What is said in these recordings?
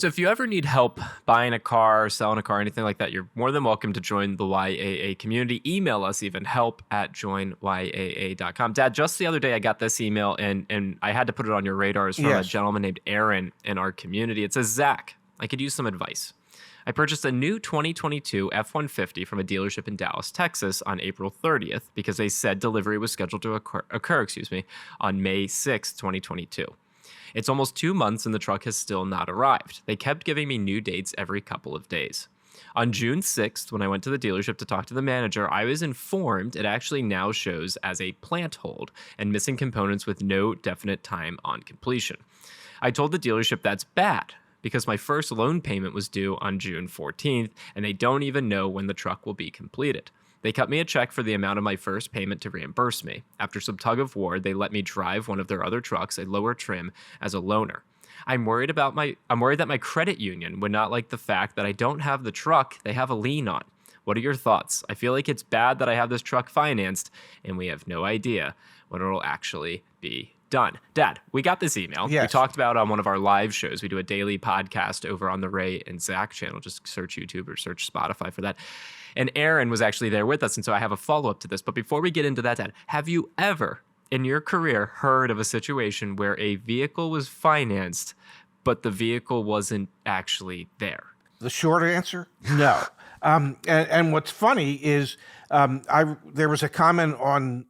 So if you ever need help buying a car, selling a car, anything like that, you're more than welcome to join the YAA community. Email us even, help@joinyaa.com. Dad, just the other day I got this email and I had to put it on your radar. It's from a Yes. gentleman named Aaron in our community. It says, Zach, I could use some advice. I purchased a new 2022 F-150 from a dealership in Dallas, Texas on April 30th because they said delivery was scheduled to occur on May 6th, 2022. It's almost 2 months and the truck has still not arrived. They kept giving me new dates every couple of days. On June 6th, when I went to the dealership to talk to the manager, I was informed it actually now shows as a plant hold and missing components with no definite time on completion. I told the dealership that's bad because my first loan payment was due on June 14th and they don't even know when the truck will be completed. They cut me a check for the amount of my first payment to reimburse me. After some tug of war, they let me drive one of their other trucks, a lower trim, as a loaner. I'm worried that my credit union would not like the fact that I don't have the truck they have a lien on. What are your thoughts? I feel like it's bad that I have this truck financed and we have no idea when it'll actually be done. Dad, we got this email. Yes. We talked about on one of our live shows. We do a daily podcast over on the Ray and Zach channel. Just search YouTube or search Spotify for that. And Aaron was actually there with us. And so I have a follow-up to this. But before we get into that, Dad, have you ever in your career heard of a situation where a vehicle was financed, but the vehicle wasn't actually there? The short answer, no. And what's funny is there was a comment on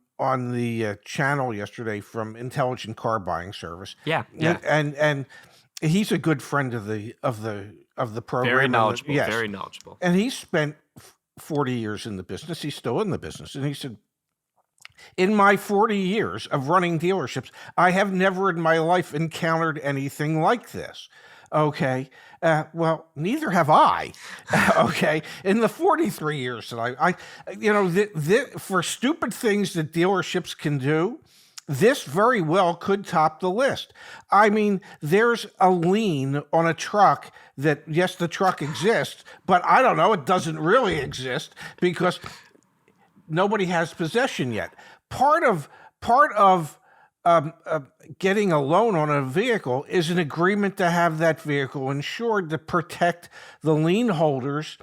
the channel yesterday from Intelligent Car Buying Service. Yeah. And he's a good friend of the program. Very knowledgeable. Yes. Very knowledgeable. And he spent 40 years in the business. He's still in the business. And he said, in my 40 years of running dealerships, I have never in my life encountered anything like this. Okay. Well, neither have I. Okay. In the 43 years that I for stupid things that dealerships can do, this very well could top the list. I mean, there's a lien on a truck that, yes, the truck exists, but I don't know, it doesn't really exist because nobody has possession yet. Part of getting a loan on a vehicle is an agreement to have that vehicle insured to protect the lien holder's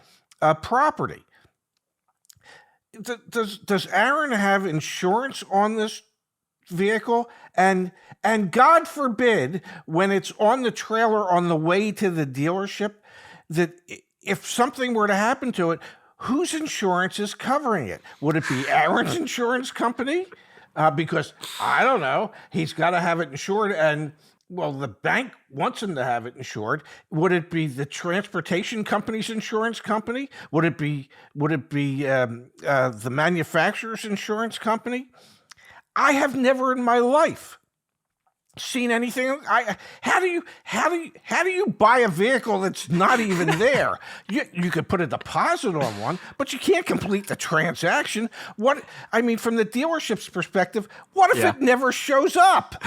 property. Does Aaron have insurance on this vehicle? And God forbid, when it's on the trailer on the way to the dealership, that if something were to happen to it, whose insurance is covering it? Would it be Aaron's insurance company? Because I don't know, he's got to have it insured, and well, the bank wants him to have it insured. Would it be the transportation company's insurance company? Would it be the manufacturer's insurance company? I have never in my life seen anything. How do you buy a vehicle that's not even there? You could put a deposit on one, but you can't complete the transaction. From the dealership's perspective, what if it never shows up?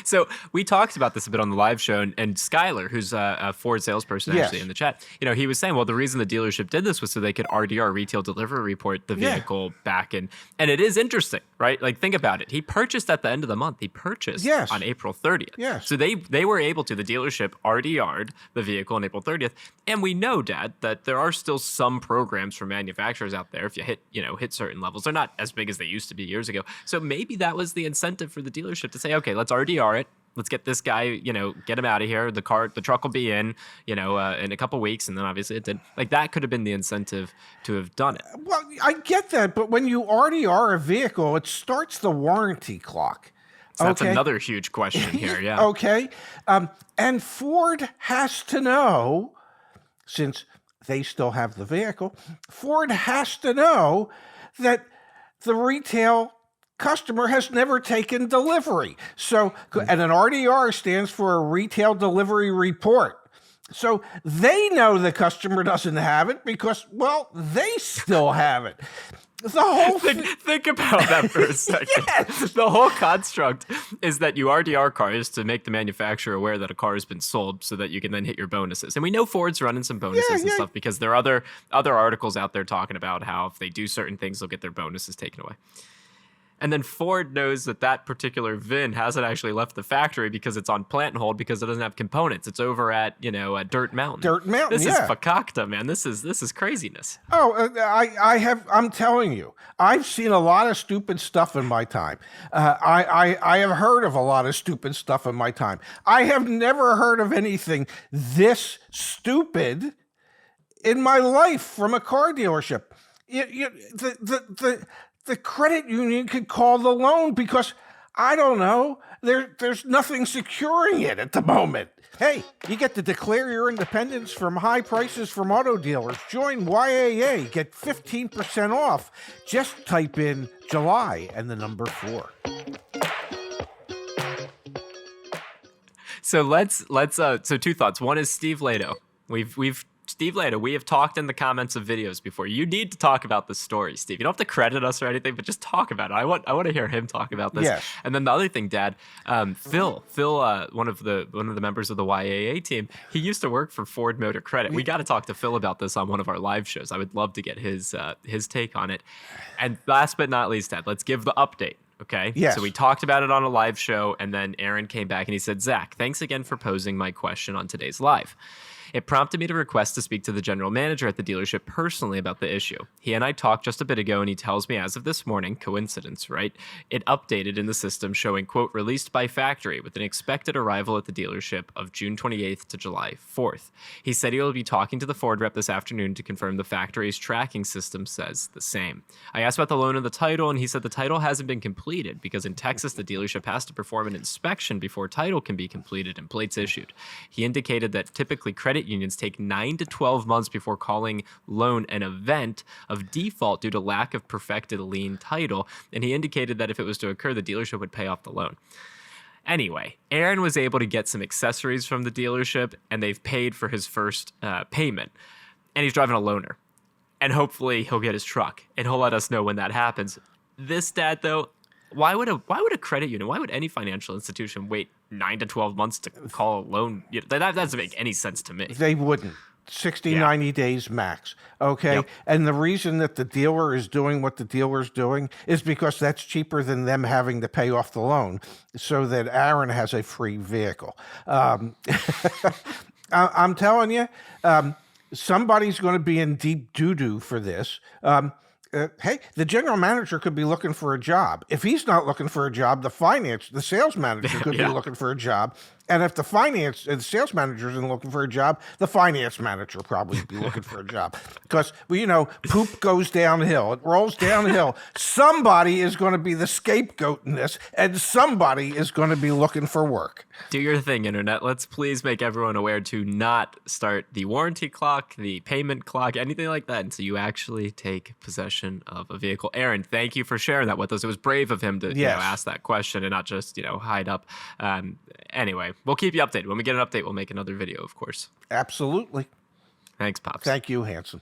So we talked about this a bit on the live show, and Skylar, who's a Ford salesperson actually in the chat, he was saying, well, the reason the dealership did this was so they could RDR, retail delivery report, the vehicle back in. And it is interesting, right? Like, think about it. He purchased at the end of the month. He purchased on April 30th. Yes. So they were able to, the dealership RDR'd the vehicle on April 30th. And we know, Dad, that there are still some programs for manufacturers out there. If you hit certain levels, they're not as big as they used to be years ago. So maybe that was the incentive for the dealership to say, okay, let's RDR it. Let's get this guy, get him out of here. The truck will be in a couple weeks. And then obviously it did. Like, that could have been the incentive to have done it. Well, I get that. But when you RDR a vehicle, it starts the warranty clock. So that's another huge question here. Yeah. Okay. And Ford has to know, since they still have the vehicle, Ford has to know that the retail customer has never taken delivery. So, and an RDR stands for a retail delivery report. So they know the customer doesn't have it because, well, they still have it. The whole think about that for a second. Yes. The whole construct is that you RDR cars to make the manufacturer aware that a car has been sold so that you can then hit your bonuses. And we know Ford's running some bonuses and stuff because there are other articles out there talking about how if they do certain things, they'll get their bonuses taken away. And then Ford knows that that particular VIN hasn't actually left the factory because it's on plant hold because it doesn't have components. It's over at, Dirt Mountain. Dirt Mountain, This yeah. is fakakta, man. This is craziness. Oh, I'm telling you, I've seen a lot of stupid stuff in my time. I have heard of a lot of stupid stuff in my time. I have never heard of anything this stupid in my life from a car dealership. The credit union could call the loan because, I don't know, there's nothing securing it at the moment. Hey, you get to declare your independence from high prices from auto dealers. Join YAA. Get 15% off. Just type in July and the number 4. So so two thoughts. One is Steve Lado. Steve Lado, we have talked in the comments of videos before. You need to talk about this story, Steve. You don't have to credit us or anything, but just talk about it. I want to hear him talk about this. Yes. And then the other thing, Dad, Phil, one of the members of the YAA team, he used to work for Ford Motor Credit. We got to talk to Phil about this on one of our live shows. I would love to get his take on it. And last but not least, Dad, let's give the update. Okay. Yes. So we talked about it on a live show, and then Aaron came back and he said, Zach, thanks again for posing my question on today's live. It prompted me to request to speak to the general manager at the dealership personally about the issue. He and I talked just a bit ago, and he tells me as of this morning, coincidence, right? It updated in the system showing, quote, released by factory with an expected arrival at the dealership of June 28th to July 4th. He said he will be talking to the Ford rep this afternoon to confirm the factory's tracking system says the same. I asked about the loan and the title, and he said the title hasn't been completed because in Texas, the dealership has to perform an inspection before title can be completed and plates issued. He indicated that typically credit unions take 9 to 12 months before calling loan an event of default due to lack of perfected lien title, and he indicated that if it was to occur, the dealership would pay off the loan. Anyway, Aaron was able to get some accessories from the dealership, and they've paid for his first payment, and he's driving a loaner. And hopefully he'll get his truck, and he'll let us know when that happens. This, Dad, though, why would a credit union, why would any financial institution wait 9 to 12 months to call a loan? That doesn't make any sense to me. They wouldn't. 90 days max. Okay. Yep. And the reason that the dealer is doing what the dealer's doing is because that's cheaper than them having to pay off the loan so that Aaron has a free vehicle. I'm telling you, somebody's going to be in deep doo-doo for this. Hey, the general manager could be looking for a job. If he's not looking for a job, the sales manager could be looking for a job. And if the sales manager isn't looking for a job, the finance manager will probably be looking for a job. Because, poop goes downhill. It rolls downhill. Somebody is going to be the scapegoat in this, and somebody is going to be looking for work. Do your thing, Internet. Let's please make everyone aware to not start the warranty clock, the payment clock, anything like that until you actually take possession of a vehicle. Aaron, thank you for sharing that with us. It was brave of him to ask that question and not just, hide up. Anyway, we'll keep you updated. When we get an update, we'll make another video, of course. Absolutely. Thanks, Pops. Thank you, Hanson.